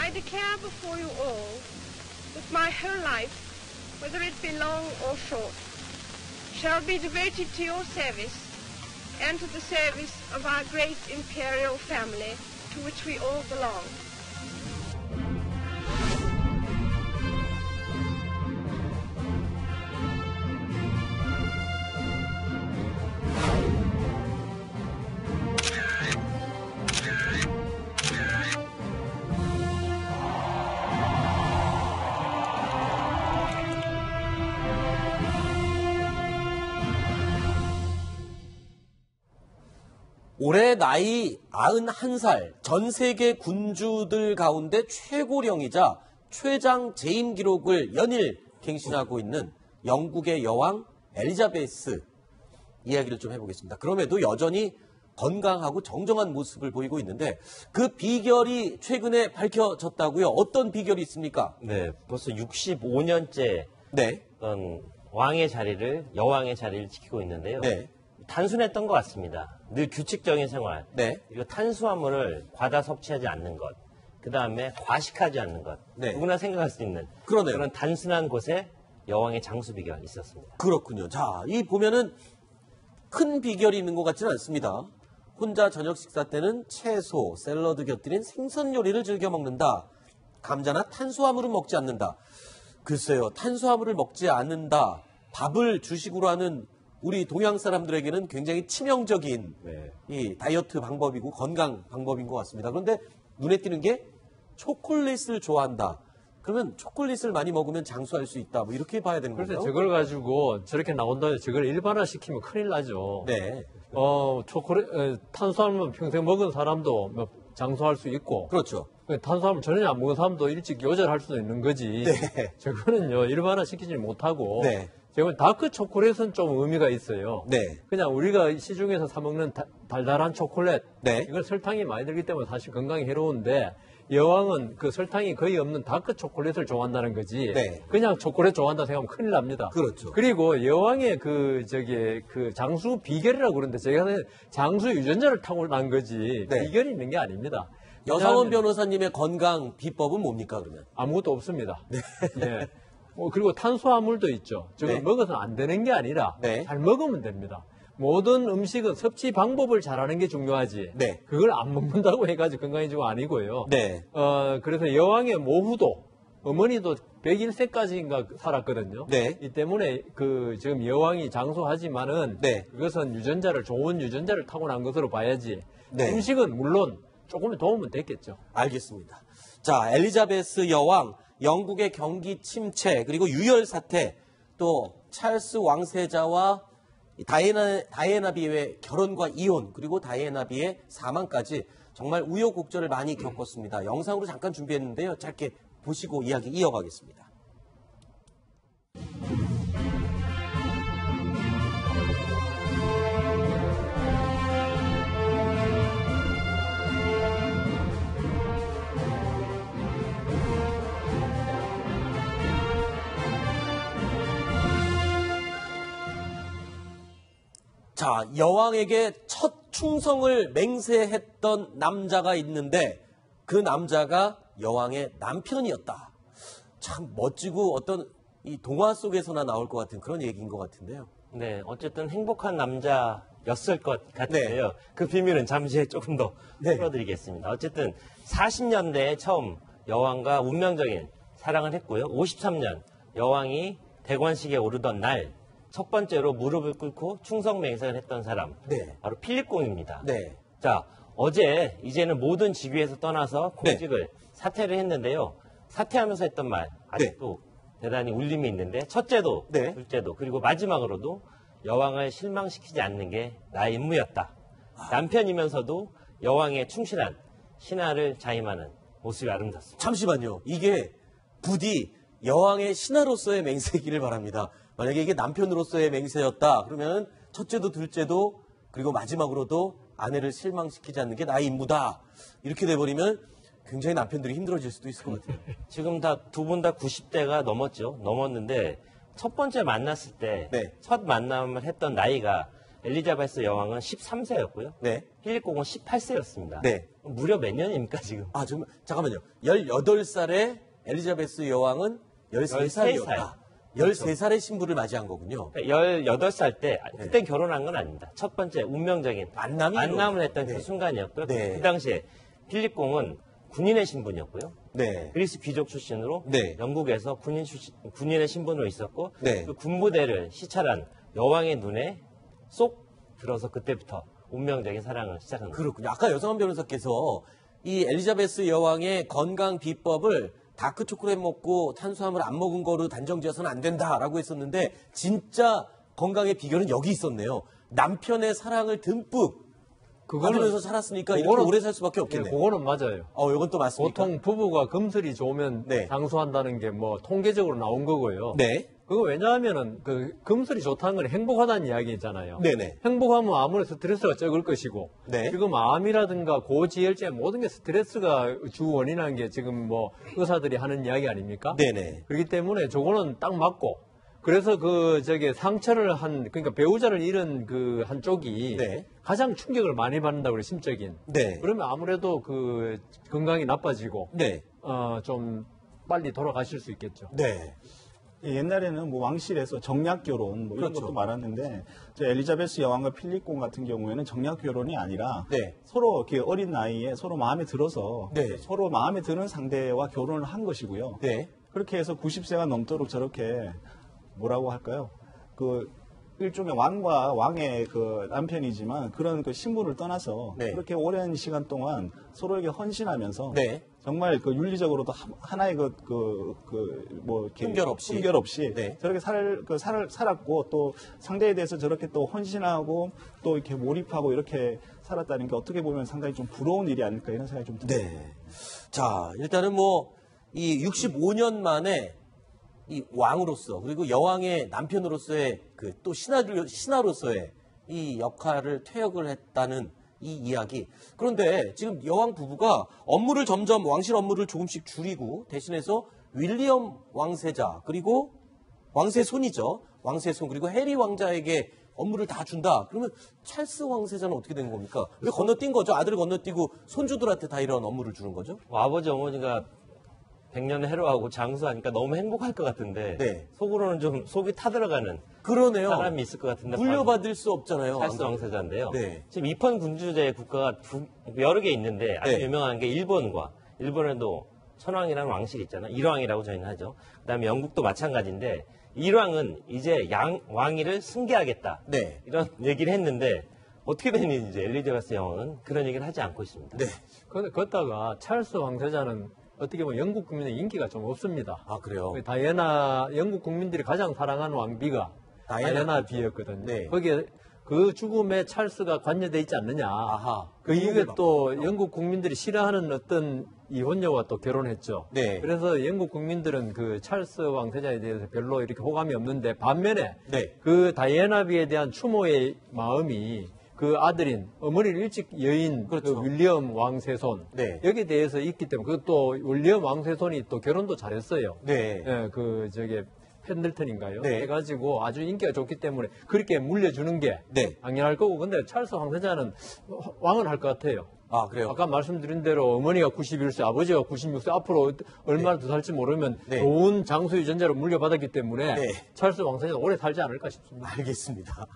I declare before you all that my whole life, whether it be long or short, shall be devoted to your service and to the service of our great imperial family to which we all belong. 올해 나이 91살, 전 세계 군주들 가운데 최고령이자 최장 재임 기록을 연일 갱신하고 있는 영국의 여왕 엘리자베스 이야기를 좀 해보겠습니다. 그럼에도 여전히 건강하고 정정한 모습을 보이고 있는데 그 비결이 최근에 밝혀졌다고요? 어떤 비결이 있습니까? 네, 벌써 65년째 네. 왕의 자리를, 여왕의 자리를 지키고 있는데요. 네. 단순했던 것 같습니다. 늘 규칙적인 생활, 네. 그리고 탄수화물을 과다 섭취하지 않는 것, 그 다음에 과식하지 않는 것, 네. 누구나 생각할 수 있는 그러네요. 그런 단순한 곳에 여왕의 장수 비결이 있었습니다. 그렇군요. 자, 이 보면은 큰 비결이 있는 것 같지는 않습니다. 혼자 저녁 식사 때는 채소, 샐러드 곁들인 생선 요리를 즐겨 먹는다. 감자나 탄수화물은 먹지 않는다. 글쎄요, 탄수화물을 먹지 않는다. 밥을 주식으로 하는 우리 동양 사람들에게는 굉장히 치명적인 네. 이 다이어트 방법이고 건강 방법인 것 같습니다. 그런데 눈에 띄는 게 초콜릿을 좋아한다. 그러면 초콜릿을 많이 먹으면 장수할 수 있다. 뭐 이렇게 봐야 되는 그래서 거죠? 저걸 가지고 저렇게 나온다면 저걸 일반화시키면 큰일 나죠. 네. 탄수화물 평생 먹은 사람도 뭐 장수할 수 있고. 그렇죠. 탄수화물 전혀 안 먹은 사람도 일찍 요절할 수도 있는 거지. 네. 저거는요, 일반화시키지 못하고. 네. 제가 다크 초콜릿은 좀 의미가 있어요. 네. 그냥 우리가 시중에서 사 먹는 달달한 초콜릿. 네. 이건 설탕이 많이 들기 때문에 사실 건강에 해로운데 여왕은 그 설탕이 거의 없는 다크 초콜릿을 좋아한다는 거지. 네. 그냥 초콜릿 좋아한다 생각하면 큰일 납니다. 그렇죠. 그리고 여왕의 그 장수 비결이라고 그러는데 제가 장수 유전자를 타고난 거지. 네. 비결이 있는 게 아닙니다. 여상원 변호사님의 건강 비법은 뭡니까, 그러면? 아무것도 없습니다. 네. 네. 그리고 탄수화물도 있죠. 저걸 네. 먹어서는 안 되는 게 아니라 네. 잘 먹으면 됩니다. 모든 음식은 섭취 방법을 잘하는 게 중요하지. 네. 그걸 안 먹는다고 해가지고 건강해지고 아니고요. 네. 그래서 여왕의 모후도 어머니도 101세까지인가 살았거든요. 네. 이 때문에 지금 여왕이 장수하지만은 네. 그것은 좋은 유전자를 타고난 것으로 봐야지. 네. 음식은 물론 조금 도움은 됐겠죠. 알겠습니다. 자, 엘리자베스 여왕, 영국의 경기 침체, 그리고 유혈 사태, 또 찰스 왕세자와 다이애나 비의 결혼과 이혼, 그리고 다이애나 비의 사망까지 정말 우여곡절을 많이 겪었습니다. 영상으로 잠깐 준비했는데요. 짧게 보시고 이야기 이어가겠습니다. 자, 여왕에게 첫 충성을 맹세했던 남자가 있는데 그 남자가 여왕의 남편이었다. 참 멋지고 어떤 이 동화 속에서나 나올 것 같은 그런 얘기인 것 같은데요. 네, 어쨌든 행복한 남자였을 것 같은데요. 그 비밀은 잠시 후에 조금 더 풀어드리겠습니다. 어쨌든 40년대에 처음 여왕과 운명적인 사랑을 했고요. 53년 여왕이 대관식에 오르던 날 첫 번째로 무릎을 꿇고 충성 맹세를 했던 사람, 네. 바로 필립공입니다. 네. 자, 어제 이제는 모든 직위에서 떠나서 공직을 사퇴를 했는데요. 사퇴하면서 했던 말 아직도 대단히 울림이 있는데 첫째도 네. 둘째도 그리고 마지막으로도 여왕을 실망시키지 않는 게 나의 임무였다. 남편이면서도 여왕에 충실한 신하를 자임하는 모습이 아름답습니다. 잠시만요. 이게 부디 여왕의 신하로서의 맹세이기를 바랍니다. 만약에 이게 남편으로서의 맹세였다. 그러면 첫째도 둘째도 그리고 마지막으로도 아내를 실망시키지 않는 게 나의 임무다. 이렇게 돼버리면 굉장히 남편들이 힘들어질 수도 있을 것 같아요. 지금 두 분 다 90대가 넘었죠. 넘었는데 첫 번째 만났을 때 네. 첫 만남을 했던 나이가 엘리자베스 여왕은 13세였고요. 네. 필립 공은 18세였습니다. 네. 무려 몇 년입니까 지금? 아, 잠깐만요. 18살에 엘리자베스 여왕은 13살이었다. 13살의 신부를 맞이한 거군요. 18살 때, 그땐 결혼한 건 아닙니다. 첫 번째 운명적인 만남을 했던 네. 그 순간이었고요. 네. 그 당시에 필립 공은 군인의 신분이었고요. 네. 그리스 귀족 출신으로 네. 영국에서 군인의 신분으로 있었고 네. 그 군부대를 시찰한 여왕의 눈에 쏙 들어서 그때부터 운명적인 사랑을 시작한 거예요. 그렇군요. 아까 여성한 변호사께서 이 엘리자베스 여왕의 건강 비법을 다크 초콜릿 먹고 탄수화물 안 먹은 거로 단정지어서는 안 된다라고 했었는데 진짜 건강의 비결은 여기 있었네요. 남편의 사랑을 듬뿍 받으면서 살았으니까 이렇게 오래 살 수밖에 없겠네요. 그거는 맞아요. 이건 또 맞습니까? 보통 부부가 금슬이 좋으면 네. 장수한다는 게 뭐 통계적으로 나온 거고요. 네. 그거 왜냐하면은 그 금슬이 좋다는 건 행복하다는 이야기잖아요. 네네. 행복하면 아무래도 스트레스가 적을 것이고 네. 지금 암이라든가 고지혈증 모든 게 스트레스가 주 원인한 게 지금 뭐 의사들이 하는 이야기 아닙니까? 네네. 그렇기 때문에 저거는 딱 맞고 그래서 상처를 그러니까 배우자를 잃은 그 한쪽이 네. 가장 충격을 많이 받는다고 그래, 심적인. 네. 그러면 아무래도 그 건강이 나빠지고 네. 좀 빨리 돌아가실 수 있겠죠. 네. 옛날에는 뭐 왕실에서 정략 결혼 뭐 이런 그렇죠. 것도 많았는데 엘리자베스 여왕과 필립 공 같은 경우에는 정략 결혼이 아니라 네. 서로 이렇게 어린 나이에 서로 마음에 들어서 네. 서로 마음에 드는 상대와 결혼을 한 것이고요. 네. 그렇게 해서 90세가 넘도록 저렇게 뭐라고 할까요? 그 일종의 왕과 왕의 그 남편이지만 그런 그 신분을 떠나서 네. 그렇게 오랜 시간 동안 서로에게 헌신하면서 네. 정말 그 윤리적으로도 하나의 순결 없이. 순결 없이 네. 저렇게 살았고 또 상대에 대해서 저렇게 또 헌신하고 또 이렇게 몰입하고 이렇게 살았다는 게 어떻게 보면 상당히 좀 부러운 일이 아닐까 이런 생각이 좀 듭니다. 네. 자, 일단은 이 65년 만에 이 왕으로서 그리고 여왕의 남편으로서의 또 신하로서의 이 역할을 퇴역을 했다는 이 이야기. 그런데 지금 여왕 부부가 왕실 업무를 조금씩 줄이고 대신해서 윌리엄 왕세자 그리고 왕세손이죠. 왕세손 그리고 해리 왕자에게 업무를 다 준다. 그러면 찰스 왕세자는 어떻게 된 겁니까? 왜 건너뛴 거죠? 아들을 건너뛰고 손주들한테 다 이런 업무를 주는 거죠? 아버지 어머니가 100년을 해로하고 장수하니까 너무 행복할 것 같은데 네. 속으로는 좀 속이 타들어가는 그러네요. 사람이 있을 것 같은데 물려받을 수 없잖아요. 찰스 왕세자인데요. 네. 지금 입헌 군주제 국가가 여러 개 있는데 아주 네. 유명한 게 일본에도 천황이라는 왕실이 있잖아요. 일왕이라고 저희는 하죠. 그다음에 영국도 마찬가지인데 일왕은 이제 왕위를 승계하겠다. 네. 이런 얘기를 했는데 어떻게 됐는지 이제 엘리자베스 여왕은 그런 얘기를 하지 않고 있습니다. 네. 그런데 걷다가 찰스 왕세자는 어떻게 보면 영국 국민의 인기가 좀 없습니다. 아, 그래요? 영국 국민들이 가장 사랑하는 왕비가 다이애나 비였거든요. 네. 거기에 그 죽음에 찰스가 관여돼 있지 않느냐. 아하. 그 이후에 또 영국 국민들이 싫어하는 어떤 이혼녀와 또 결혼했죠. 네. 그래서 영국 국민들은 그 찰스 왕세자에 대해서 별로 이렇게 호감이 없는데 반면에 네. 그 다이애나 비에 대한 추모의 마음이 그 아들인 어머니를 일찍 여인 그렇죠. 그 윌리엄 왕세손 네. 여기에 대해서 있기 때문에 그것도 윌리엄 왕세손이 또 결혼도 잘했어요. 네. 펜들턴인가요? 네. 해가지고 아주 인기가 좋기 때문에 그렇게 물려주는 게 네. 당연할 거고 근데 찰스 왕세자는 왕은 할 것 같아요. 아, 그래요? 아까 말씀드린 대로 어머니가 91세, 아버지가 96세, 앞으로 얼마나 더 살지 모르면 네. 좋은 장수 유전자로 물려받았기 때문에 네. 찰스 왕세자는 오래 살지 않을까 싶습니다. 알겠습니다.